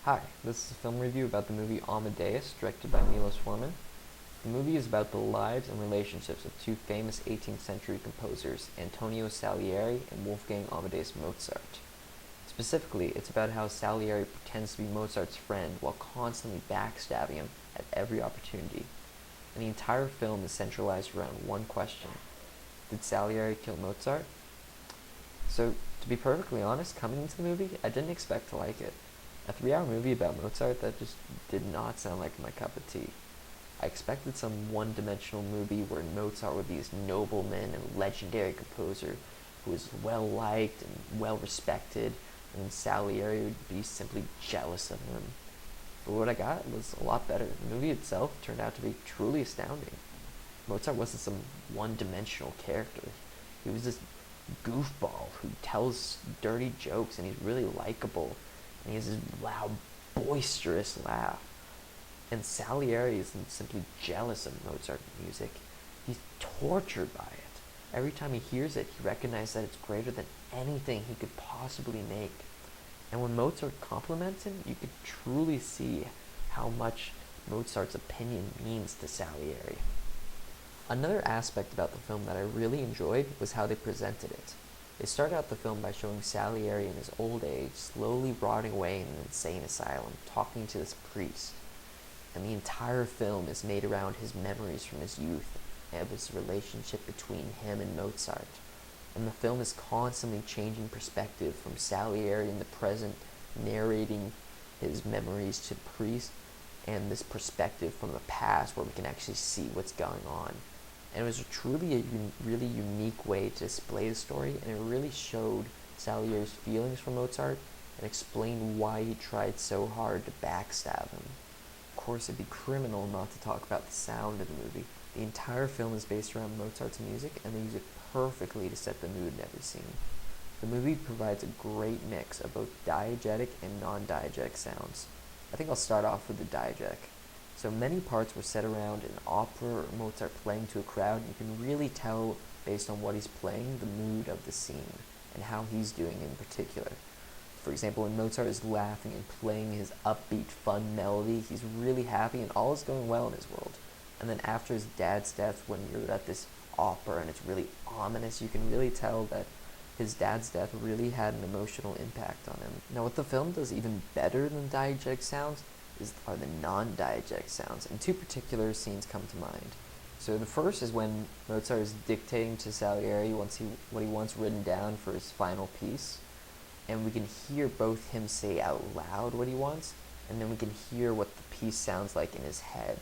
Hi, this is a film review about the movie Amadeus, directed by Milos Forman. The movie is about the lives and relationships of two famous 18th century composers, Antonio Salieri and Wolfgang Amadeus Mozart. Specifically, it's about how Salieri pretends to be Mozart's friend while constantly backstabbing him at every opportunity. And the entire film is centralized around one question: did Salieri kill Mozart? So, to be perfectly honest, coming into the movie, I didn't expect to like it. A 3-hour movie about Mozart, that just did not sound like my cup of tea. I expected some one-dimensional movie where Mozart would be this nobleman and legendary composer who was well-liked and well-respected, and Salieri would be simply jealous of him. But what I got was a lot better. The movie itself turned out to be truly astounding. Mozart wasn't some one-dimensional character. He was this goofball who tells dirty jokes, and he's really likable, and he has this loud, boisterous laugh. And Salieri isn't simply jealous of Mozart music, he's tortured by it. Every time he hears it, he recognizes that it's greater than anything he could possibly make. And when Mozart compliments him, you could truly see how much Mozart's opinion means to Salieri. Another aspect about the film that I really enjoyed was how they presented it. They start out the film by showing Salieri in his old age, slowly rotting away in an insane asylum, talking to this priest. And the entire film is made around his memories from his youth and this relationship between him and Mozart. And the film is constantly changing perspective from Salieri in the present, narrating his memories to the priest, and this perspective from the past where we can actually see what's going on. And it was truly a really unique way to display the story, and it really showed Salieri's feelings for Mozart and explained why he tried so hard to backstab him. Of course, it'd be criminal not to talk about the sound of the movie. The entire film is based around Mozart's music, and they use it perfectly to set the mood in every scene. The movie provides a great mix of both diegetic and non-diegetic sounds. I think I'll start off with the diegetic. So many parts were set around an opera or Mozart playing to a crowd, and you can really tell, based on what he's playing, the mood of the scene, and how he's doing in particular. For example, when Mozart is laughing and playing his upbeat, fun melody, he's really happy and all is going well in his world. And then after his dad's death, when you're at this opera and it's really ominous, you can really tell that his dad's death really had an emotional impact on him. Now, what the film does even better than diegetic sounds are the non-diegetic sounds, and two particular scenes come to mind. So the first is when Mozart is dictating to Salieri what he wants written down for his final piece, and we can hear both him say out loud what he wants, and then we can hear what the piece sounds like in his head.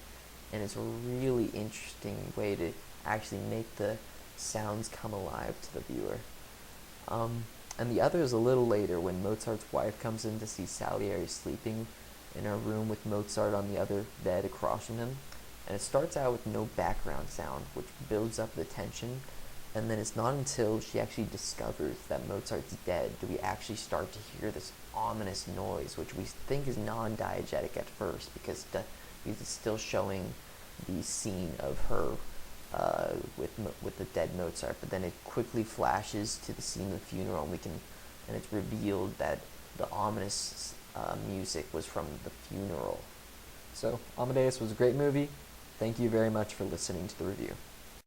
And it's a really interesting way to actually make the sounds come alive to the viewer. And the other is a little later when Mozart's wife comes in to see Salieri sleeping in her room with Mozart on the other bed across from him. And it starts out with no background sound, which builds up the tension. And then it's not until she actually discovers that Mozart's dead do we actually start to hear this ominous noise, which we think is non-diegetic at first because it's still showing the scene of her with the dead Mozart. But then it quickly flashes to the scene of the funeral, and it's revealed that the ominous music was from the funeral. So Amadeus was a great movie. Thank you very much for listening to the review.